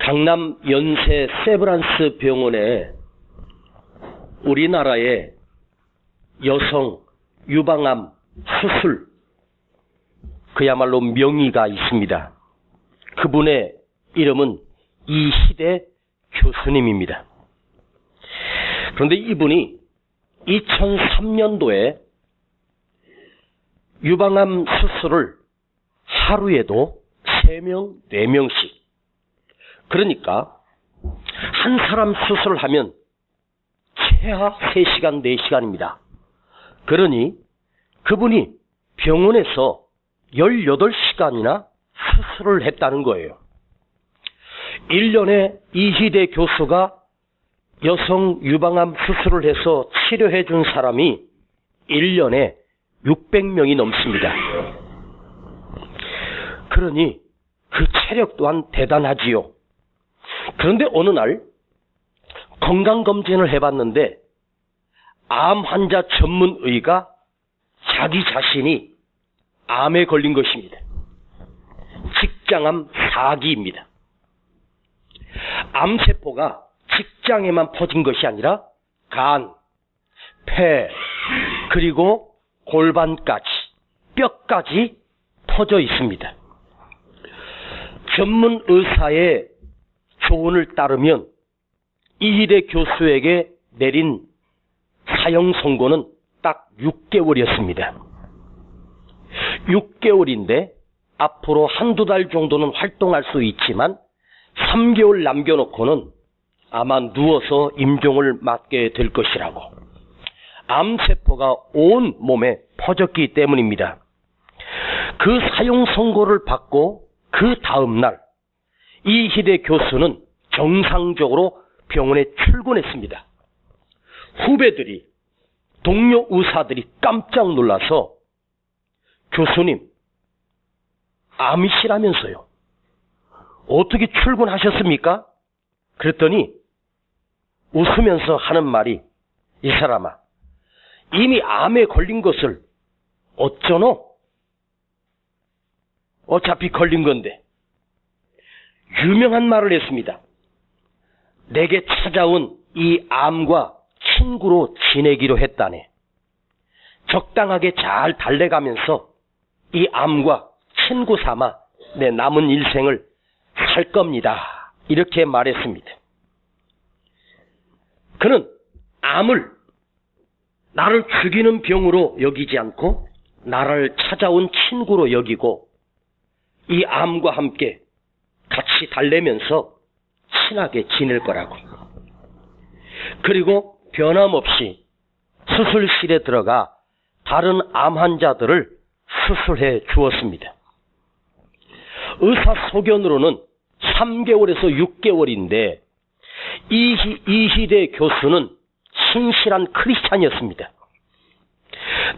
강남 연세 세브란스 병원에 우리나라의 여성 유방암 수술, 그야말로 명의가 있습니다. 그분의 이름은 이희대 교수님입니다. 그런데 이분이 2003년도에 유방암 수술을 하루에도 3명, 4명씩, 그러니까 한 사람 수술을 하면 최하 3시간, 4시간입니다. 그러니 그분이 병원에서 18시간이나 수술을 했다는 거예요. 1년에 이희대 교수가 여성 유방암 수술을 해서 치료해 준 사람이 1년에 600명이 넘습니다. 그러니 그 체력 또한 대단하지요. 그런데 어느 날 건강검진을 해봤는데 암 환자 전문의가 자기 자신이 암에 걸린 것입니다. 직장암 4기입니다. 암세포가 직장에만 퍼진 것이 아니라 간, 폐, 그리고 골반까지, 뼈까지 퍼져 있습니다. 전문 의사의 조언을 따르면 이희대 교수에게 내린 사형 선고는 딱 6개월이었습니다. 6개월인데 앞으로 한두 달 정도는 활동할 수 있지만 3개월 남겨놓고는 아마 누워서 임종을 맞게 될 것이라고. 암세포가 온 몸에 퍼졌기 때문입니다. 그 사형 선고를 받고 그 다음날 이희대 교수는 정상적으로 병원에 출근했습니다. 후배들이, 동료 의사들이 깜짝 놀라서 교수님, 암이시라면서요. 어떻게 출근하셨습니까? 그랬더니 웃으면서 하는 말이, 이 사람아, 이미 암에 걸린 것을 어쩌노? 어차피 걸린 건데. 유명한 말을 했습니다. 내게 찾아온 이 암과 친구로 지내기로 했다네. 적당하게 잘 달래가면서 이 암과 친구 삼아 내 남은 일생을 살 겁니다. 이렇게 말했습니다. 그는 암을 나를 죽이는 병으로 여기지 않고 나를 찾아온 친구로 여기고 이 암과 함께 같이 달래면서 친하게 지낼 거라고. 그리고 변함없이 수술실에 들어가 다른 암 환자들을 수술해 주었습니다. 의사 소견으로는 3개월에서 6개월인데 이희대 교수는 신실한 크리스찬이었습니다.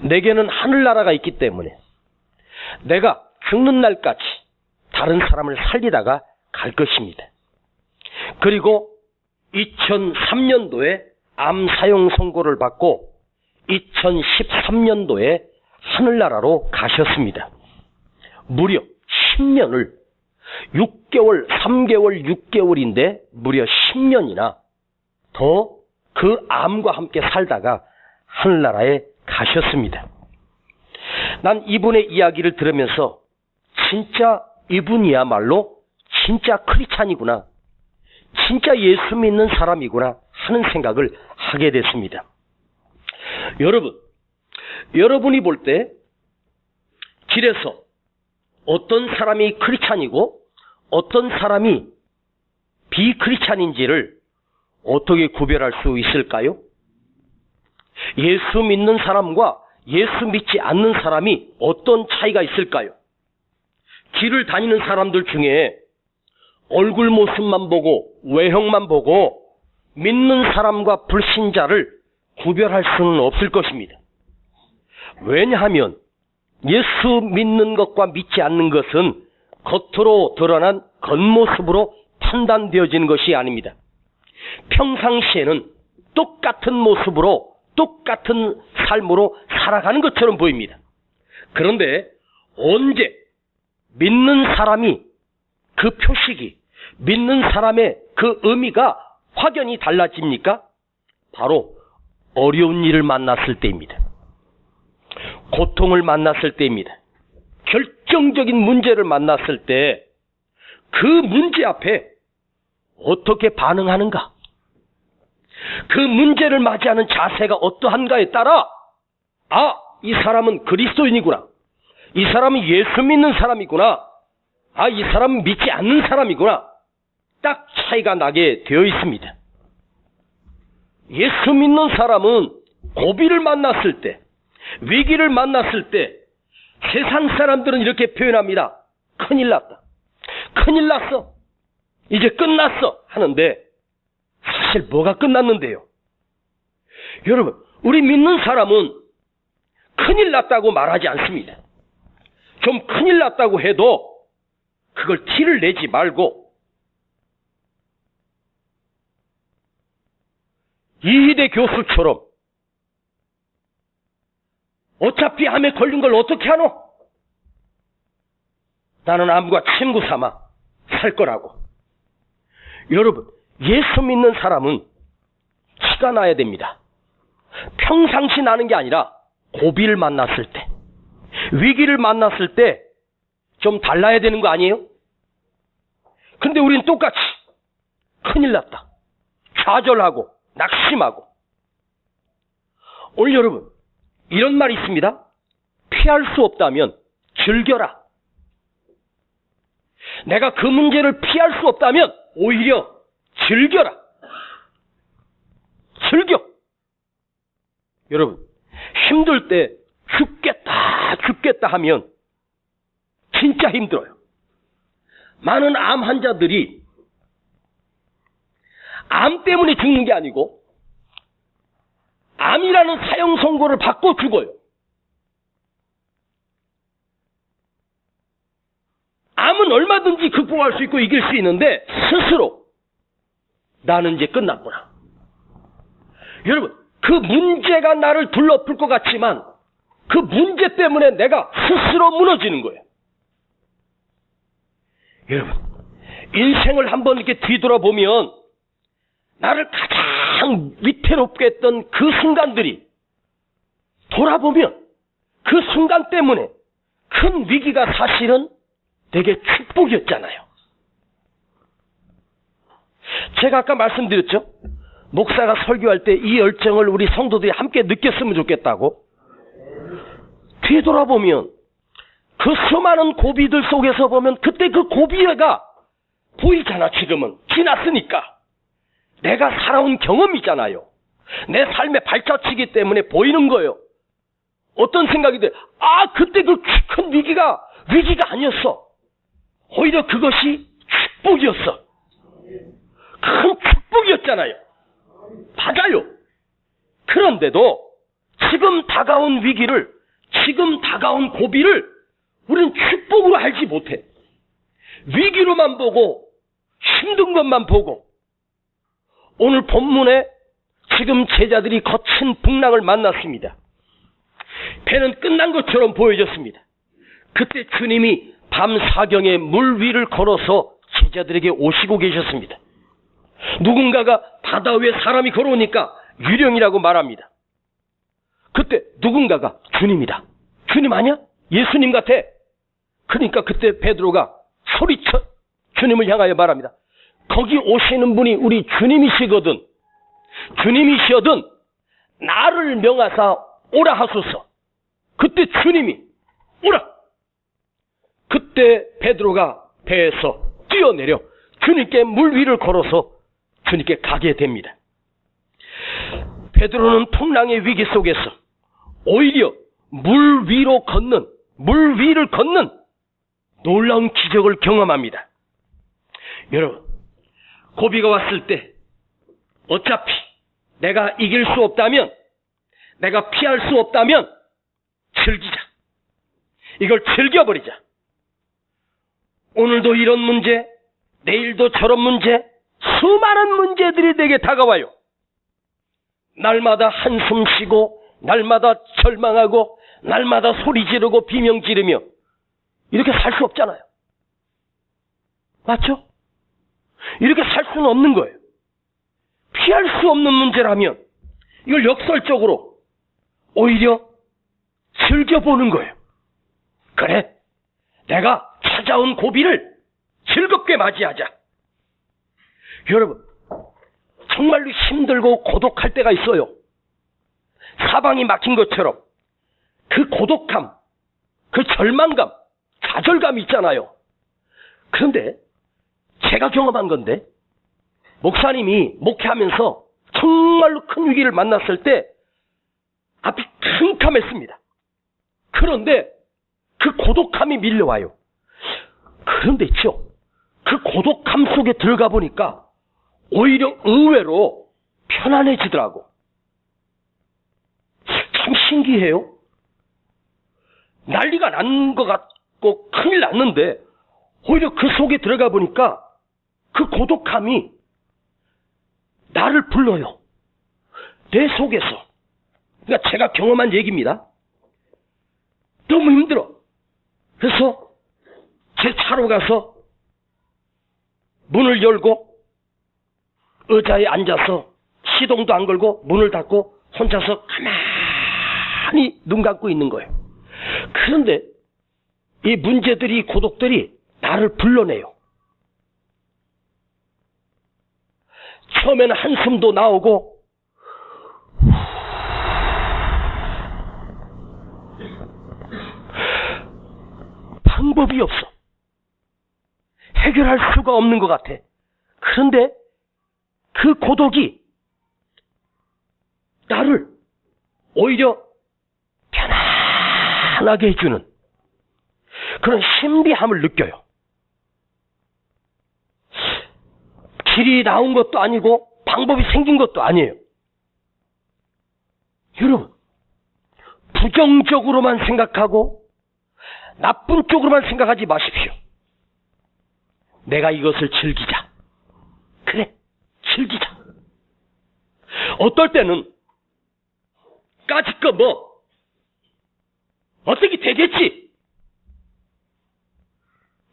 내게는 하늘나라가 있기 때문에 내가 죽는 날까지 다른 사람을 살리다가 갈 것입니다. 그리고 2003년도에 암 사형 선고를 받고 2013년도에 하늘나라로 가셨습니다. 무려 10년을 6개월, 3개월, 6개월인데 무려 10년이나 더 그 암과 함께 살다가 하늘나라에 가셨습니다. 난 이분의 이야기를 들으면서 진짜 이분이야말로 진짜 크리스찬이구나, 진짜 예수 믿는 사람이구나 하는 생각을 하게 됐습니다. 여러분이 볼 때 길에서 어떤 사람이 크리스찬이고 어떤 사람이 비크리스찬인지를 어떻게 구별할 수 있을까요? 예수 믿는 사람과 예수 믿지 않는 사람이 어떤 차이가 있을까요? 길을 다니는 사람들 중에 얼굴 모습만 보고 외형만 보고 믿는 사람과 불신자를 구별할 수는 없을 것입니다. 왜냐하면 예수 믿는 것과 믿지 않는 것은 겉으로 드러난 겉모습으로 판단되어지는 것이 아닙니다. 평상시에는 똑같은 모습으로 똑같은 삶으로 살아가는 것처럼 보입니다. 그런데 언제 믿는 사람이 그 표식이, 믿는 사람의 그 의미가 확연히 달라집니까? 바로 어려운 일을 만났을 때입니다. 고통을 만났을 때입니다. 결정적인 문제를 만났을 때 그 문제 앞에 어떻게 반응하는가? 그 문제를 맞이하는 자세가 어떠한가에 따라 이 사람은 그리스도인이구나. 이 사람은 예수 믿는 사람이구나. 이 사람은 믿지 않는 사람이구나. 딱 차이가 나게 되어 있습니다. 예수 믿는 사람은 고비를 만났을 때, 위기를 만났을 때 세상 사람들은 이렇게 표현합니다. 큰일 났다. 큰일 났어. 이제 끝났어. 하는데 사실 뭐가 끝났는데요? 여러분, 우리 믿는 사람은 큰일 났다고 말하지 않습니다. 좀 큰일 났다고 해도 그걸 티를 내지 말고 이희대 교수처럼 어차피 암에 걸린 걸 어떻게 하노? 나는 암과 친구 삼아 살 거라고. 여러분, 예수 믿는 사람은 티가 나야 됩니다. 평상시 나는 게 아니라 고비를 만났을 때, 위기를 만났을 때 좀 달라야 되는 거 아니에요? 근데 우린 똑같이 큰일 났다. 좌절하고 낙심하고. 오늘 여러분, 이런 말이 있습니다. 피할 수 없다면 즐겨라. 내가 그 문제를 피할 수 없다면 오히려 즐겨라. 즐겨. 여러분, 힘들 때 죽겠다 하면 진짜 힘들어요. 많은 암 환자들이 암 때문에 죽는 게 아니고 암이라는 사형 선고를 받고 죽어요. 암은 얼마든지 극복할 수 있고 이길 수 있는데 스스로 나는 이제 끝났구나. 여러분, 그 문제가 나를 둘러풀 것 같지만 그 문제 때문에 내가 스스로 무너지는 거예요. 여러분, 인생을 한번 이렇게 뒤돌아보면 나를 가장 위태롭게 했던 그 순간들이 돌아보면 그 순간 때문에 큰 위기가 사실은 되게 축복이었잖아요. 제가 아까 말씀드렸죠? 목사가 설교할 때 이 열정을 우리 성도들이 함께 느꼈으면 좋겠다고. 뒤돌아보면 그 수많은 고비들 속에서 보면 그때 그 고비가 보이잖아. 지금은 지났으니까. 내가 살아온 경험이잖아요. 내 삶의 발자취기 때문에 보이는 거예요. 어떤 생각이 돼? 그때 그 큰 위기가 아니었어. 오히려 그것이 축복이었어. 큰 축복이었잖아요. 맞아요. 그런데도 지금 다가온 위기를, 지금 다가온 고비를 우리는 축복으로 알지 못해. 위기로만 보고 힘든 것만 보고. 오늘 본문에 지금 제자들이 거친 풍랑을 만났습니다. 배는 끝난 것처럼 보여졌습니다. 그때 주님이 밤 사경에 물 위를 걸어서 제자들에게 오시고 계셨습니다. 누군가가 바다 위에 사람이 걸어오니까 유령이라고 말합니다. 그때 누군가가 주님이다. 주님 아니야? 예수님 같아. 그러니까 그때 베드로가 소리쳐 주님을 향하여 말합니다. 거기 오시는 분이 우리 주님이시거든. 주님이시거든 나를 명하사 오라 하소서. 그때 주님이 오라. 그때 베드로가 배에서 뛰어내려 주님께 물 위를 걸어서 주님께 가게 됩니다. 베드로는 풍랑의 위기 속에서 오히려 물 위를 걷는 놀라운 기적을 경험합니다. 여러분, 고비가 왔을 때 어차피 내가 이길 수 없다면, 내가 피할 수 없다면 즐기자. 이걸 즐겨버리자. 오늘도 이런 문제, 내일도 저런 문제, 수많은 문제들이 내게 다가와요. 날마다 한숨 쉬고, 날마다 절망하고, 날마다 소리 지르고 비명 지르며 이렇게 살 수 없잖아요. 맞죠? 이렇게 살 수는 없는 거예요. 피할 수 없는 문제라면 이걸 역설적으로 오히려 즐겨보는 거예요. 그래, 내가 찾아온 고비를 즐겁게 맞이하자. 여러분, 정말로 힘들고 고독할 때가 있어요. 사방이 막힌 것처럼 그 고독함, 그 절망감, 좌절감이 있잖아요. 그런데 제가 경험한 건데, 목사님이 목회하면서 정말로 큰 위기를 만났을 때 앞이 캄캄했습니다. 그런데 그 고독함이 밀려와요. 그런데 있죠, 그 고독함 속에 들어가 보니까 오히려 의외로 편안해지더라고. 참 신기해요. 난리가 난 것 같고 큰일 났는데 오히려 그 속에 들어가 보니까 그 고독함이 나를 불러요. 내 속에서. 그러니까 제가 경험한 얘기입니다. 너무 힘들어. 그래서 제 차로 가서 문을 열고 의자에 앉아서 시동도 안 걸고 문을 닫고 혼자서 가만히 눈 감고 있는 거예요. 그런데 이 문제들이, 고독들이 나를 불러내요. 처음에는 한숨도 나오고 방법이 없어. 해결할 수가 없는 것 같아. 그런데 그 고독이 나를 오히려 편안하게 해주는 그런 신비함을 느껴요. 길이 나온 것도 아니고 방법이 생긴 것도 아니에요. 여러분, 부정적으로만 생각하고 나쁜 쪽으로만 생각하지 마십시오. 내가 이것을 즐기자. 그래, 즐기자. 어떨 때는 까짓거 어떻게 되겠지?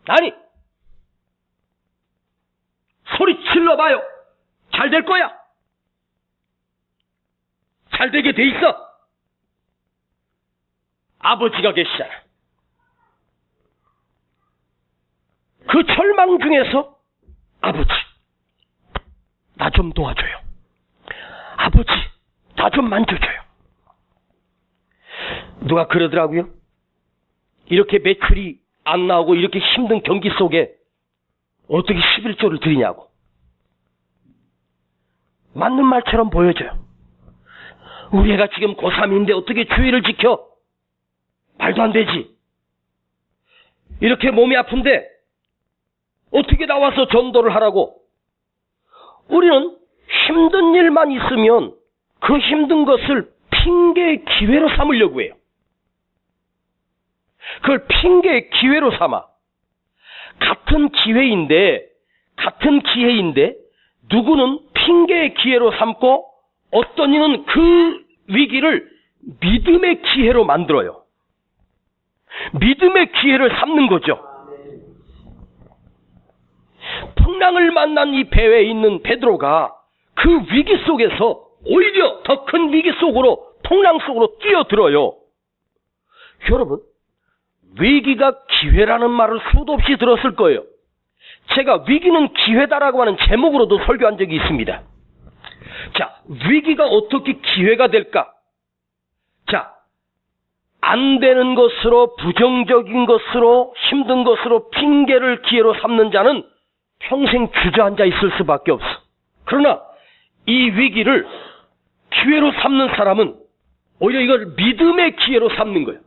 아니, 소리 질러봐요. 잘 될 거야. 잘 되게 돼 있어. 아버지가 계시잖아. 그 절망 중에서 아버지, 나 좀 도와줘요. 아버지, 나 좀 만져줘요. 누가 그러더라고요. 이렇게 매출이 안 나오고 이렇게 힘든 경기 속에 어떻게 11조를 드리냐고. 맞는 말처럼 보여져요. 우리 애가 지금 고3인데 어떻게 주의를 지켜? 말도 안 되지. 이렇게 몸이 아픈데 어떻게 나와서 전도를 하라고. 우리는 힘든 일만 있으면 그 힘든 것을 핑계의 기회로 삼으려고 해요. 그걸 핑계의 기회로 삼아. 같은 기회인데 누구는 핑계의 기회로 삼고 어떤 이는 그 위기를 믿음의 기회로 만들어요. 믿음의 기회를 삼는 거죠. 풍랑을 만난 이 배에 있는 베드로가 그 위기 속에서 오히려 더 큰 위기 속으로, 풍랑 속으로 뛰어들어요. 여러분, 위기가 기회라는 말을 수도 없이 들었을 거예요. 제가 위기는 기회다라고 하는 제목으로도 설교한 적이 있습니다. 자, 위기가 어떻게 기회가 될까? 자, 안 되는 것으로, 부정적인 것으로, 힘든 것으로 핑계를 기회로 삼는 자는 평생 주저앉아 있을 수밖에 없어. 그러나 이 위기를 기회로 삼는 사람은 오히려 이걸 믿음의 기회로 삼는 거예요.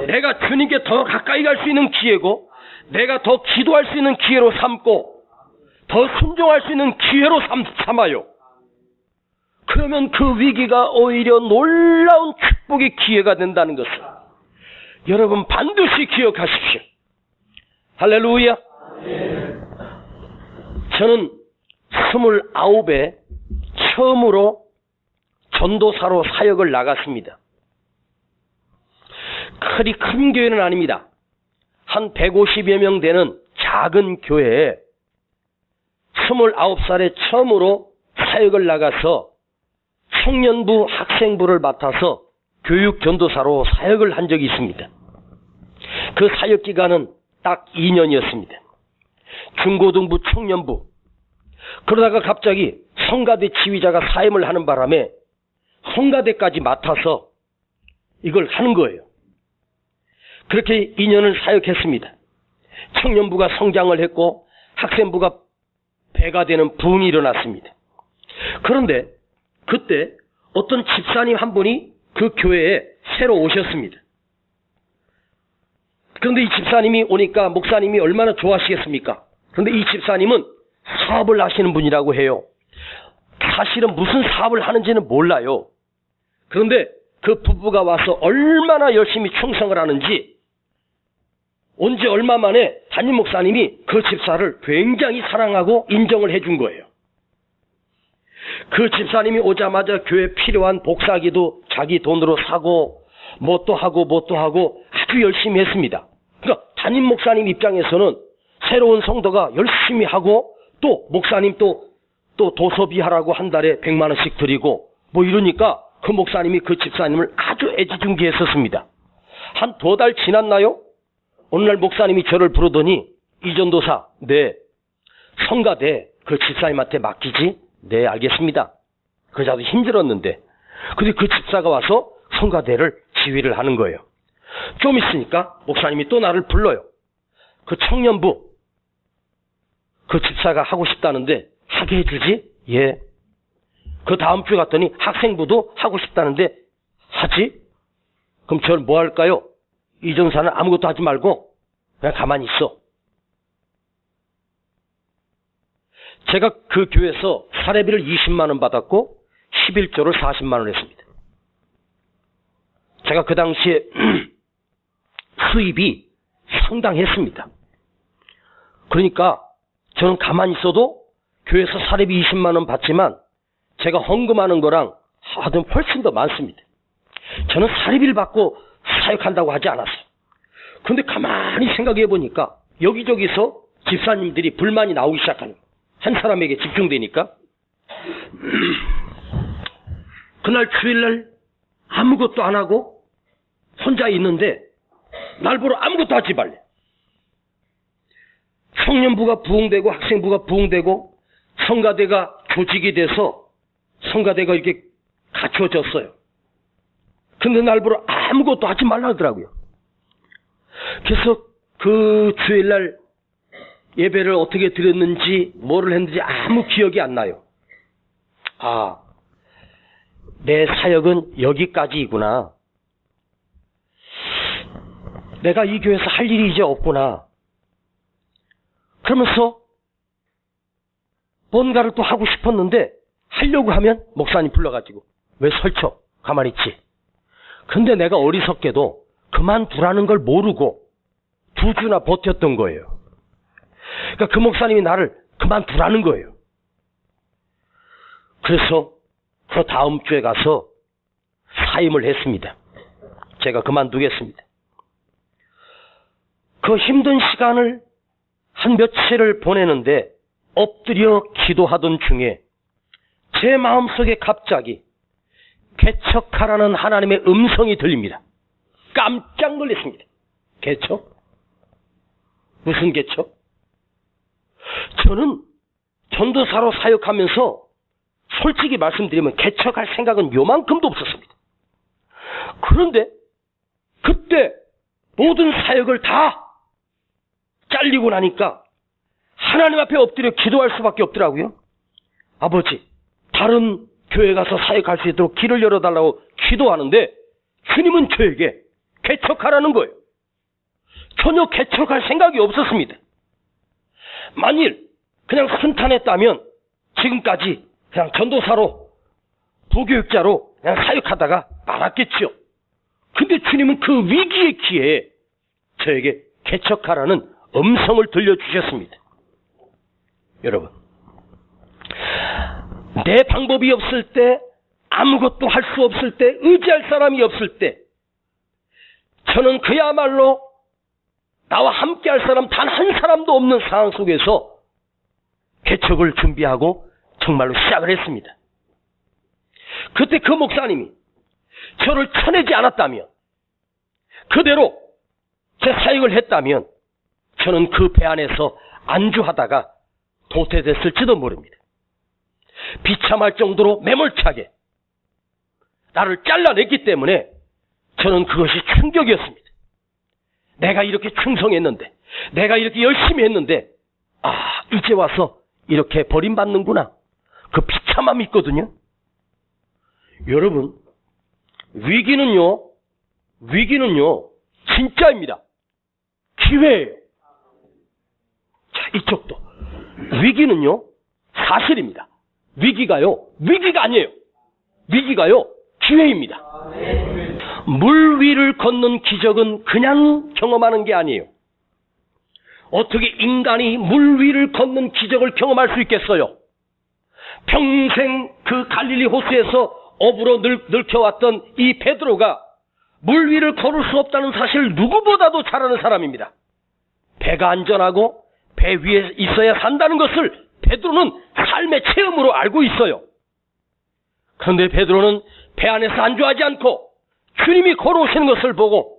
내가 주님께 더 가까이 갈 수 있는 기회고, 내가 더 기도할 수 있는 기회로 삼고, 더 순종할 수 있는 기회로 삼아요. 그러면 그 위기가 오히려 놀라운 축복의 기회가 된다는 것을 여러분 반드시 기억하십시오. 할렐루야. 저는 29에 처음으로 전도사로 사역을 나갔습니다. 그리 큰 교회는 아닙니다. 한 150여 명 되는 작은 교회에 29살에 처음으로 사역을 나가서 청년부, 학생부를 맡아서 교육 전도사로 사역을 한 적이 있습니다. 그 사역 기간은 딱 2년이었습니다. 중고등부, 청년부. 그러다가 갑자기 성가대 지휘자가 사임을 하는 바람에 성가대까지 맡아서 이걸 하는 거예요. 그렇게 2년을 사역했습니다. 청년부가 성장을 했고 학생부가 배가 되는 부흥이 일어났습니다. 그런데 그때 어떤 집사님 한 분이 그 교회에 새로 오셨습니다. 그런데 이 집사님이 오니까 목사님이 얼마나 좋아하시겠습니까? 그런데 이 집사님은 사업을 하시는 분이라고 해요. 사실은 무슨 사업을 하는지는 몰라요. 그런데 그 부부가 와서 얼마나 열심히 충성을 하는지 언제 얼마 만에 담임 목사님이 그 집사를 굉장히 사랑하고 인정을 해준 거예요. 그 집사님이 오자마자 교회 필요한 복사기도 자기 돈으로 사고 뭣도 하고 아주 열심히 했습니다. 그러니까 담임 목사님 입장에서는 새로운 성도가 열심히 하고 또 목사님 또 도서비 하라고 한 달에 100만 원씩 드리고 뭐 이러니까 그 목사님이 그 집사님을 아주 애지중지했었습니다. 한 2달 지났나요? 어느 날 목사님이 저를 부르더니 이전도사, 네, 성가대 그 집사님한테 맡기지? 네, 알겠습니다. 그자도 힘들었는데. 근데 그 집사가 와서 성가대를 지휘를 하는 거예요. 좀 있으니까 목사님이 또 나를 불러요. 그 청년부, 그 집사가 하고 싶다는데 하게 해주지? 예. 그 다음 주에 갔더니 학생부도 하고 싶다는데 하지? 그럼 저는 뭐 할까요? 이 전사는 아무것도 하지 말고 그냥 가만히 있어. 제가 그 교회에서 사례비를 20만 원 받았고 11조를 40만 원 했습니다. 제가 그 당시에 수입이 상당했습니다. 그러니까 저는 가만히 있어도 교회에서 사례비 20만 원 받지만 제가 헌금하는 거랑 하여튼 훨씬 더 많습니다. 저는 사례비를 받고 사역한다고 하지 않았어요. 그런데 가만히 생각해 보니까 여기저기서 집사님들이 불만이 나오기 시작하는 거예요. 한 사람에게 집중되니까. 그날 주일날 아무것도 안 하고 혼자 있는데 날 보러 아무것도 하지 말래. 청년부가 부흥되고 학생부가 부흥되고 성가대가 조직이 돼서 성가대가 이렇게 갖춰졌어요. 근데 날 보러 아무것도 하지 말라 하더라고요. 그래서 그 주일날 예배를 어떻게 드렸는지 뭐를 했는지 아무 기억이 안 나요. 아, 내 사역은 여기까지이구나. 내가 이 교회에서 할 일이 이제 없구나. 그러면서 뭔가를 또 하고 싶었는데 하려고 하면 목사님 불러가지고 왜 설쳐? 가만히 있지. 근데 내가 어리석게도 그만두라는 걸 모르고 2주나 버텼던 거예요. 그러니까 그 목사님이 나를 그만두라는 거예요. 그래서 그 다음 주에 가서 사임을 했습니다. 제가 그만두겠습니다. 그 힘든 시간을 한 며칠을 보내는데 엎드려 기도하던 중에 제 마음속에 갑자기 개척하라는 하나님의 음성이 들립니다. 깜짝 놀랐습니다. 개척? 무슨 개척? 저는 전도사로 사역하면서 솔직히 말씀드리면 개척할 생각은 요만큼도 없었습니다. 그런데 그때 모든 사역을 다 잘리고 나니까 하나님 앞에 엎드려 기도할 수밖에 없더라고요. 아버지, 다른 교회 가서 사역할 수 있도록 길을 열어달라고 기도하는데 주님은 저에게 개척하라는 거예요. 전혀 개척할 생각이 없었습니다. 만일 그냥 순탄했다면 지금까지 그냥 전도사로 부교육자로 그냥 사역하다가 말았겠죠. 근데 주님은 그 위기의 기회에 저에게 개척하라는 음성을 들려주셨습니다. 여러분, 내 방법이 없을 때, 아무것도 할 수 없을 때, 의지할 사람이 없을 때 저는 그야말로 나와 함께 할 사람 단 한 사람도 없는 상황 속에서 개척을 준비하고 정말로 시작을 했습니다. 그때 그 목사님이 저를 쳐내지 않았다면, 그대로 제 사역을 했다면 저는 그 배 안에서 안주하다가 도태됐을지도 모릅니다. 비참할 정도로 매몰차게 나를 잘라냈기 때문에 저는 그것이 충격이었습니다. 내가 이렇게 충성했는데, 내가 이렇게 열심히 했는데, 이제 와서 이렇게 버림받는구나. 그 비참함이 있거든요. 여러분, 위기는요, 진짜입니다. 기회예요. 자, 이쪽도. 위기는요, 사실입니다. 위기가 아니에요. 위기가요, 기회입니다. 물 위를 걷는 기적은 그냥 경험하는 게 아니에요. 어떻게 인간이 물 위를 걷는 기적을 경험할 수 있겠어요? 평생 그 갈릴리 호수에서 업으로 늙혀왔던 이 베드로가 물 위를 걸을 수 없다는 사실을 누구보다도 잘 아는 사람입니다. 배가 안전하고 배 위에 있어야 산다는 것을 베드로는 삶의 체험으로 알고 있어요. 그런데 베드로는 배 안에서 안주하지 않고 주님이 걸어오시는 것을 보고,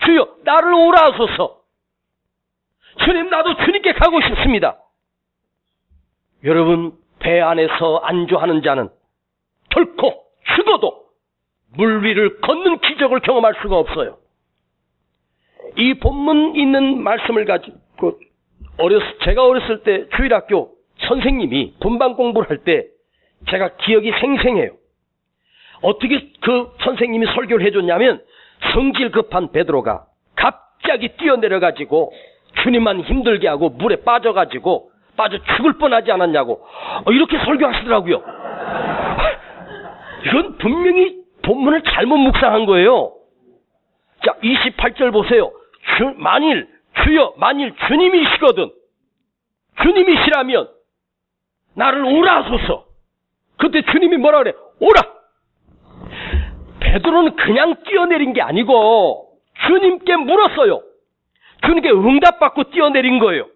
주여 나를 오라 하소서, 주님 나도 주님께 가고 싶습니다. 여러분, 배 안에서 안주하는 자는 결코 죽어도 물 위를 걷는 기적을 경험할 수가 없어요. 이 본문 있는 말씀을 가지고 제가 어렸을 때 주일학교 선생님이 분반 공부를 할 때 제가 기억이 생생해요. 어떻게 그 선생님이 설교를 해줬냐면, 성질 급한 베드로가 갑자기 뛰어내려가지고 주님만 힘들게 하고 물에 빠져 죽을 뻔하지 않았냐고 이렇게 설교하시더라고요. 이건 분명히 본문을 잘못 묵상한 거예요. 자, 28절 보세요. 만일 주님이시거든, 주님이시라면 나를 오라 하소서. 그때 주님이 뭐라 그래? 오라. 베드로는 그냥 뛰어내린 게 아니고 주님께 물었어요. 주님께 응답받고 뛰어내린 거예요.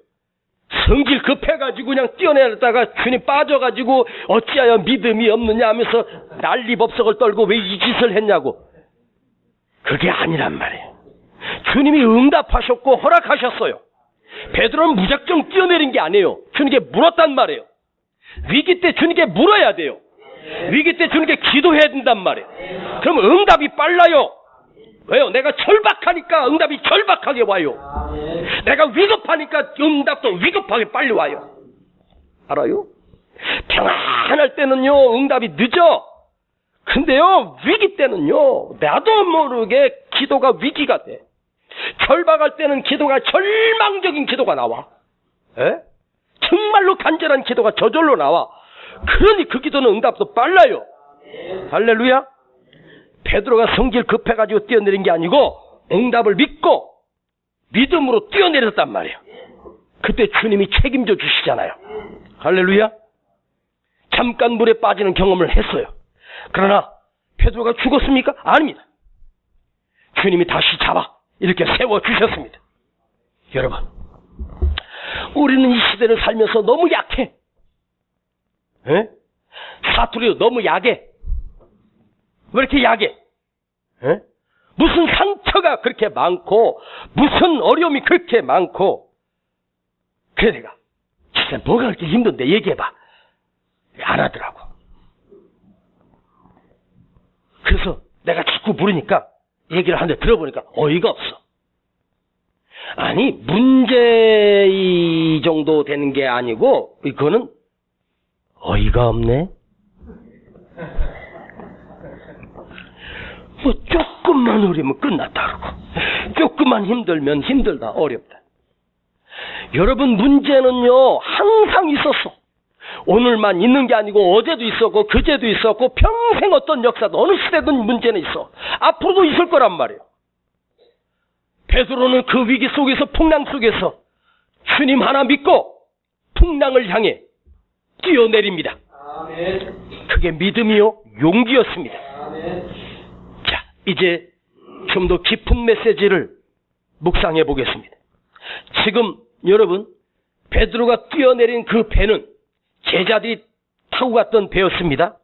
성질 급해가지고 그냥 뛰어내렸다가 주님 빠져가지고 어찌하여 믿음이 없느냐 하면서 난리법석을 떨고 왜 이 짓을 했냐고. 그게 아니란 말이에요. 주님이 응답하셨고 허락하셨어요. 베드로는 무작정 뛰어내린 게 아니에요. 주님께 물었단 말이에요. 위기 때 주님께 물어야 돼요. 위기 때 주님께 기도해야 된단 말이에요. 그럼 응답이 빨라요. 왜요? 내가 절박하니까 응답이 절박하게 와요. 내가 위급하니까 응답도 위급하게 빨리 와요. 알아요? 평안할 때는요, 응답이 늦어. 근데요, 위기 때는요, 나도 모르게 기도가 위기가 돼. 절박할 때는 기도가 절망적인 기도가 나와. 에? 정말로 간절한 기도가 저절로 나와. 그러니 그 기도는 응답도 빨라요. 할렐루야. 베드로가 성질 급해가지고 뛰어내린 게 아니고 응답을 믿고 믿음으로 뛰어내렸단 말이에요. 그때 주님이 책임져 주시잖아요. 할렐루야. 잠깐 물에 빠지는 경험을 했어요. 그러나 베드로가 죽었습니까? 아닙니다. 주님이 다시 잡아 이렇게 세워주셨습니다. 여러분, 우리는 이 시대를 살면서 너무 약해. 에? 사투리도 너무 약해. 왜 이렇게 약해? 에? 무슨 상처가 그렇게 많고 무슨 어려움이 그렇게 많고. 그래 내가 진짜 뭐가 그렇게 힘든데 얘기해봐. 안 하더라고. 그래서 내가 자꾸 물으니까, 얘기를 하는데 들어보니까 어이가 없어. 아니, 문제 이 정도 되는 게 아니고 이거는 어이가 없네. 뭐 조금만 어려면 끝났다 그러고, 조금만 힘들면 힘들다, 어렵다. 여러분, 문제는요 항상 있었어. 오늘만 있는 게 아니고 어제도 있었고 그제도 있었고 평생 어떤 역사도 어느 시대든 문제는 있어. 앞으로도 있을 거란 말이에요. 베드로는 그 위기 속에서, 풍랑 속에서 주님 하나 믿고 풍랑을 향해 뛰어내립니다. 그게 믿음이요 용기였습니다. 자, 이제 좀 더 깊은 메시지를 묵상해 보겠습니다. 지금 여러분, 베드로가 뛰어내린 그 배는 제자들이 타고 갔던 배였습니다.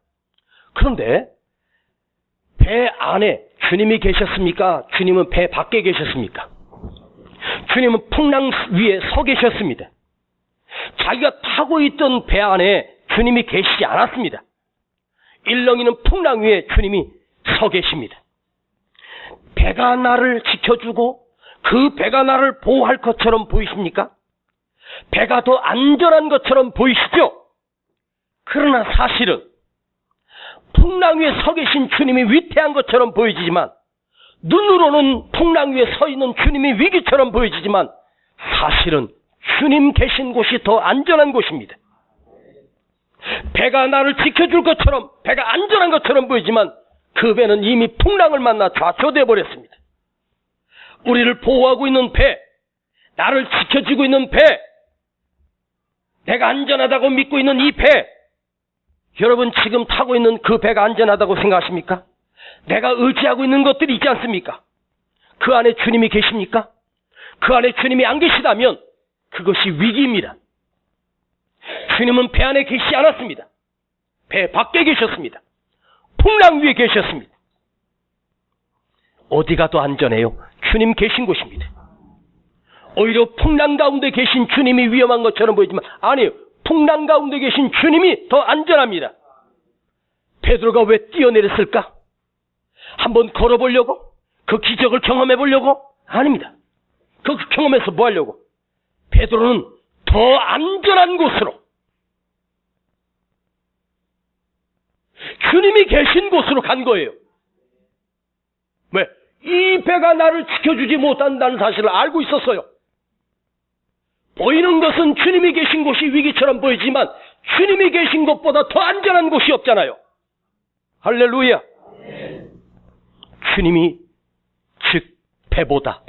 그런데 배 안에 주님이 계셨습니까? 주님은 배 밖에 계셨습니까? 주님은 풍랑 위에 서 계셨습니다. 자기가 타고 있던 배 안에 주님이 계시지 않았습니다. 일렁이는 풍랑 위에 주님이 서 계십니다. 배가 나를 지켜주고 그 배가 나를 보호할 것처럼 보이십니까? 배가 더 안전한 것처럼 보이시죠? 그러나 사실은 풍랑 위에 서 계신 주님이 위태한 것처럼 보이지만, 눈으로는 풍랑 위에 서 있는 주님이 위기처럼 보이지만 사실은 주님 계신 곳이 더 안전한 곳입니다. 배가 나를 지켜줄 것처럼, 배가 안전한 것처럼 보이지만 그 배는 이미 풍랑을 만나 좌초돼 버렸습니다. 우리를 보호하고 있는 배, 나를 지켜주고 있는 배, 내가 안전하다고 믿고 있는 이 배, 여러분 지금 타고 있는 그 배가 안전하다고 생각하십니까? 내가 의지하고 있는 것들이 있지 않습니까? 그 안에 주님이 계십니까? 그 안에 주님이 안 계시다면 그것이 위기입니다. 주님은 배 안에 계시지 않았습니다. 배 밖에 계셨습니다. 풍랑 위에 계셨습니다. 어디가 더 안전해요? 주님 계신 곳입니다. 오히려 풍랑 가운데 계신 주님이 위험한 것처럼 보이지만 아니에요. 풍랑 가운데 계신 주님이 더 안전합니다. 베드로가 왜 뛰어내렸을까? 한번 걸어보려고? 그 기적을 경험해 보려고? 아닙니다. 그 경험해서 뭐 하려고? 베드로는 더 안전한 곳으로, 주님이 계신 곳으로 간 거예요. 왜? 이 배가 나를 지켜주지 못한다는 사실을 알고 있었어요. 보이는 것은 주님이 계신 곳이 위기처럼 보이지만 주님이 계신 곳보다 더 안전한 곳이 없잖아요. 할렐루야. 주님이, 즉 배보다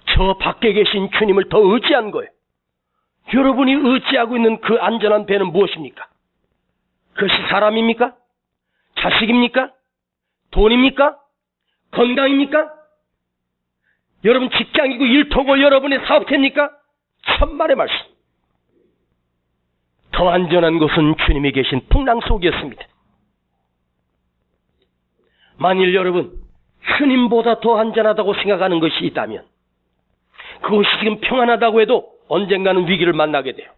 저 밖에 계신 주님을 더 의지한 거예요. 여러분이 의지하고 있는 그 안전한 배는 무엇입니까? 그것이 사람입니까? 자식입니까? 돈입니까? 건강입니까? 여러분 직장이고 일터고 여러분의 사업체입니까? 천만의 말씀. 더 안전한 곳은 주님이 계신 풍랑 속이었습니다. 만일 여러분 주님보다 더 안전하다고 생각하는 것이 있다면 그것이 지금 평안하다고 해도 언젠가는 위기를 만나게 돼요.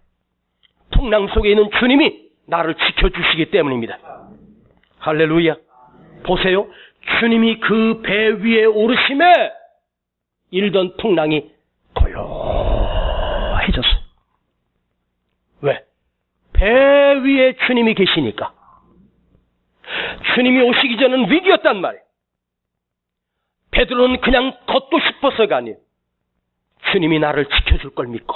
풍랑 속에 있는 주님이 나를 지켜주시기 때문입니다. 할렐루야. 보세요. 주님이 그 배 위에 오르심에 일던 풍랑이 고요해졌어요. 왜? 배 위에 주님이 계시니까. 주님이 오시기 전은 위기였단 말이에요. 베드로는 그냥 걷고 싶어서가 아니에요. 주님이 나를 지켜줄 걸 믿고,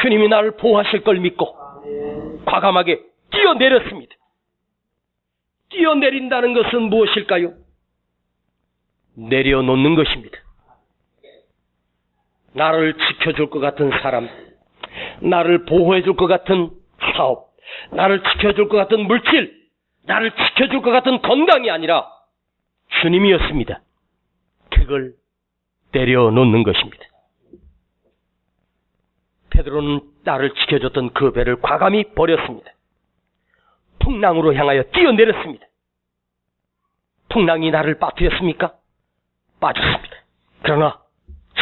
주님이 나를 보호하실 걸 믿고 과감하게 뛰어내렸습니다. 뛰어내린다는 것은 무엇일까요? 내려놓는 것입니다. 나를 지켜줄 것 같은 사람, 나를 보호해줄 것 같은 사업, 나를 지켜줄 것 같은 물질, 나를 지켜줄 것 같은 건강이 아니라 주님이었습니다. 그걸 내려놓는 것입니다. 베드로는 나를 지켜줬던 그 배를 과감히 버렸습니다. 풍랑으로 향하여 뛰어내렸습니다. 풍랑이 나를 빠뜨렸습니까? 빠졌습니다. 그러나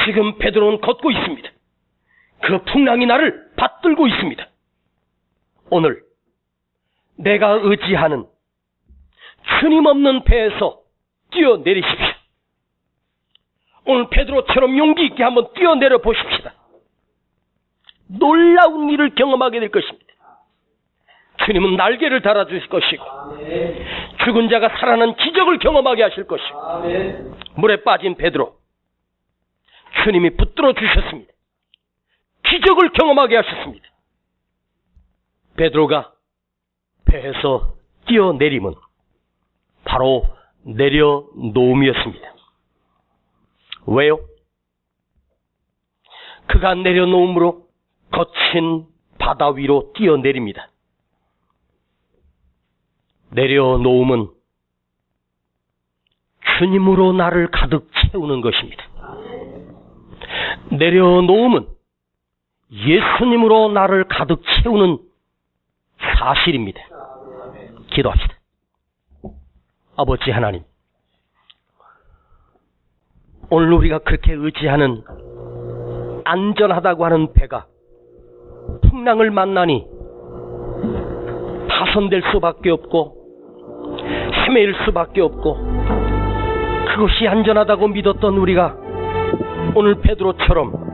지금 베드로는 걷고 있습니다. 그 풍랑이 나를 받들고 있습니다. 오늘 내가 의지하는 주님 없는 배에서 뛰어내리십시오. 오늘 베드로처럼 용기 있게 한번 뛰어내려 보십시다. 놀라운 일을 경험하게 될 것입니다. 주님은 날개를 달아주실 것이고 죽은 자가 살아난 기적을 경험하게 하실 것이고 물에 빠진 베드로 주님이 붙들어 주셨습니다. 기적을 경험하게 하셨습니다. 베드로가 배에서 뛰어내림은 바로 내려놓음이었습니다. 왜요? 그가 내려놓음으로 거친 바다 위로 뛰어내립니다. 내려놓음은 주님으로 나를 가득 채우는 것입니다. 내려놓음은 예수님으로 나를 가득 채우는 사실입니다. 기도합시다. 아버지 하나님, 오늘 우리가 그렇게 의지하는 안전하다고 하는 배가 풍랑을 만나니 파손될 수밖에 없고 헤매일 수밖에 없고, 그것이 안전하다고 믿었던 우리가 오늘 베드로처럼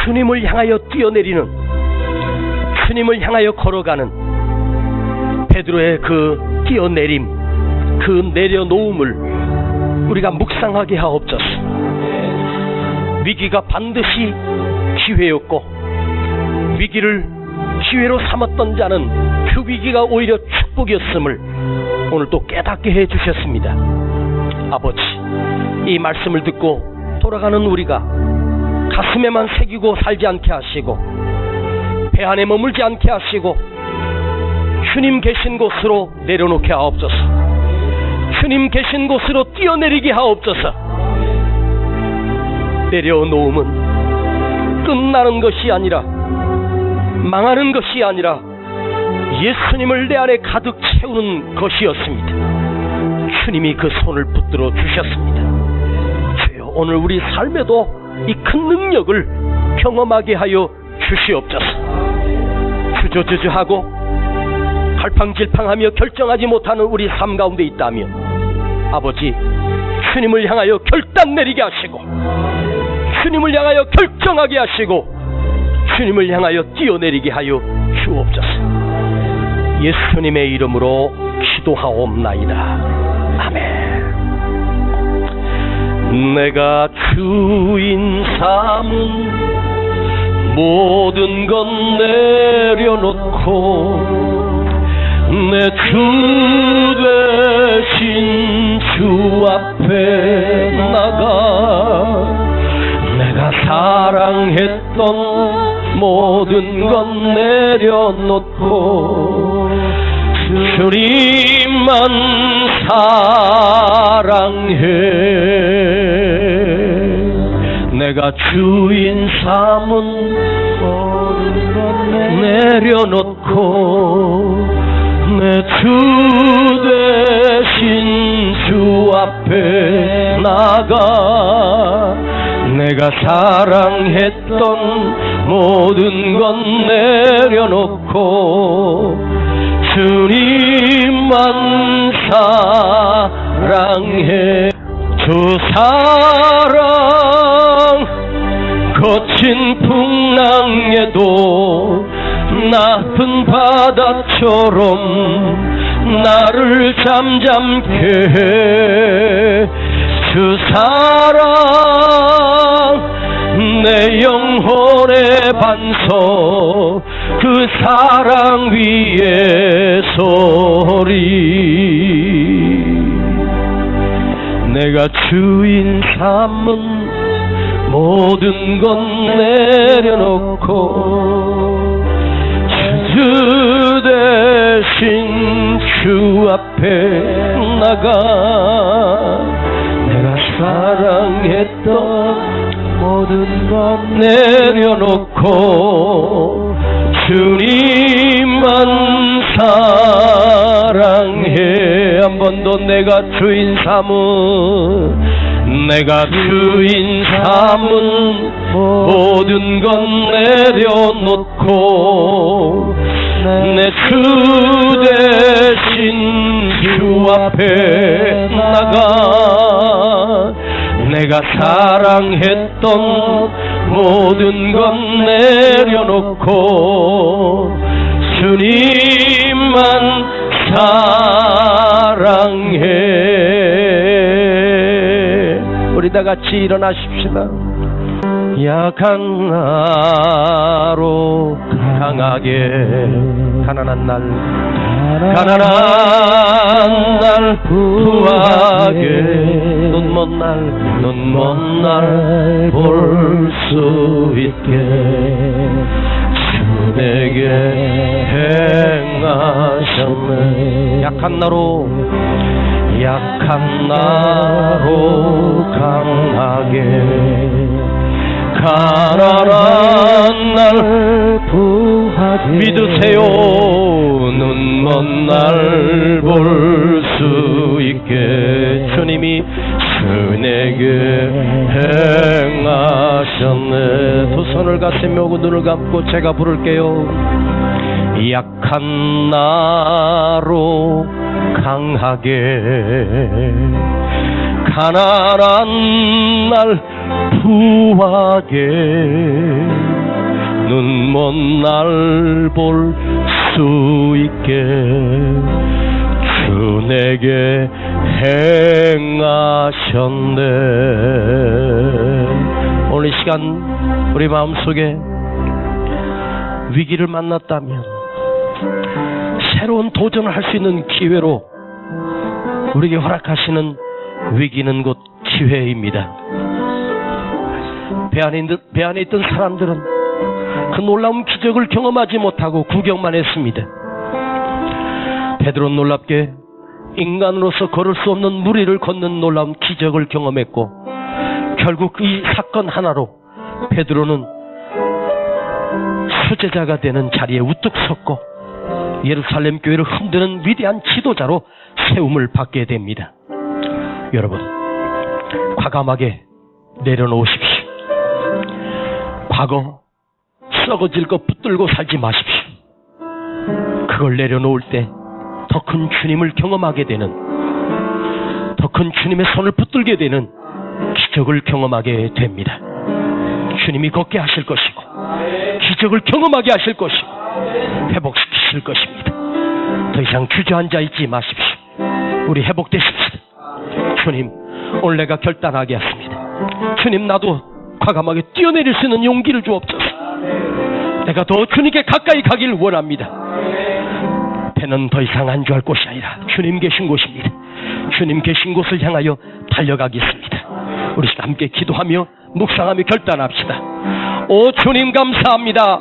주님을 향하여 뛰어내리는, 주님을 향하여 걸어가는 베드로의 그 뛰어내림, 그 내려놓음을 우리가 묵상하게 하옵소서. 위기가 반드시 기회였고, 위기를 기회로 삼았던 자는 그 위기가 오히려 축복이었음을 오늘 또 깨닫게 해주셨습니다. 아버지, 이 말씀을 듣고 돌아가는 우리가 가슴에만 새기고 살지 않게 하시고, 배 안에 머물지 않게 하시고, 주님 계신 곳으로 내려놓게 하옵소서. 주님 계신 곳으로 뛰어내리게 하옵소서. 내려놓음은 끝나는 것이 아니라, 망하는 것이 아니라 예수님을 내 안에 가득 채우는 것이었습니다. 주님이 그 손을 붙들어 주셨습니다. 주여, 오늘 우리 삶에도 이 큰 능력을 경험하게 하여 주시옵소서. 주저주저하고 갈팡질팡하며 결정하지 못하는 우리 삶 가운데 있다면, 아버지, 주님을 향하여 결단 내리게 하시고, 주님을 향하여 결정하게 하시고, 주님을 향하여 뛰어내리게 하여 주옵소서. 예수님의 이름으로 기도하옵나이다. 아멘. 내가 주인 삼은 모든 건 내려놓고, 내 주 되신 주 앞에 나가, 내가 사랑했던 모든 건 내려놓고 주님만 사랑해. 내가 주인 삼은 모든 건 내려놓고, 내 주 대신 주 앞에 나가, 내가 사랑했던 모든 건 내려놓고 주님만 사랑해. 주 사랑 거친 풍랑에도 나쁜 바다처럼 나를 잠잠케 해. 주 사랑 내 영혼의 반석, 그 사랑 위에 서리. 내가 주인 삼은 모든 건 내려놓고 주 대신 주 앞에 나가, 내가 사랑했던 모든 것 내려놓고 주님만 사랑해. 한 번 더 내가 주인 삼은, 내가 주인 삼은 모든 것 내려놓고 내 주 대신 주 앞에 나가, 내가 사랑했던 모든 것 내려놓고 주님만 사랑해. 우리 다 같이 일어나십시다. 약한 나로 강하게, 가난한 날 부하게, 눈먼 날 볼 수 있게 주 내게 행하셨네. 약한 나로 강하게, 가난한 날 부하게, 믿으세요. 눈먼 날 볼 수 있게 주님이 은혜게 행하셨네. 두 손을 가슴에 오고 눈을 감고 제가 부를게요. 약한 나로 강하게, 가난한 날 부하게, 눈먼 날 볼 수 있게 주 내게 행하셨네. 오늘 이 시간 우리 마음속에 위기를 만났다면 새로운 도전을 할 수 있는 기회로 우리에게 허락하시는 위기는 곧 기회입니다. 배 안에 있던 사람들은 그 놀라운 기적을 경험하지 못하고 구경만 했습니다. 베드로는 놀랍게 인간으로서 걸을 수 없는 무리를 걷는 놀라운 기적을 경험했고, 결국 이 사건 하나로 베드로는 수제자가 되는 자리에 우뚝 섰고 예루살렘 교회를 흔드는 위대한 지도자로 세움을 받게 됩니다. 여러분, 과감하게 내려놓으십시오. 과거 썩어질 것 붙들고 살지 마십시오. 그걸 내려놓을 때 더 큰 주님을 경험하게 되는, 더 큰 주님의 손을 붙들게 되는 기적을 경험하게 됩니다. 주님이 걷게 하실 것이고 기적을 경험하게 하실 것이고 회복시키실 것입니다. 더 이상 주저앉아 있지 마십시오. 우리 회복되십시다. 주님, 오늘 내가 결단하게 했습니다. 주님, 나도 과감하게 뛰어내릴 수 있는 용기를 주옵소서. 내가 더 주님께 가까이 가기를 원합니다. 배는 더 이상 안주할 곳이 아니라 주님 계신 곳입니다. 주님 계신 곳을 향하여 달려가겠습니다. 우리 함께 기도하며 묵상하며 결단합시다. 오 주님, 감사합니다.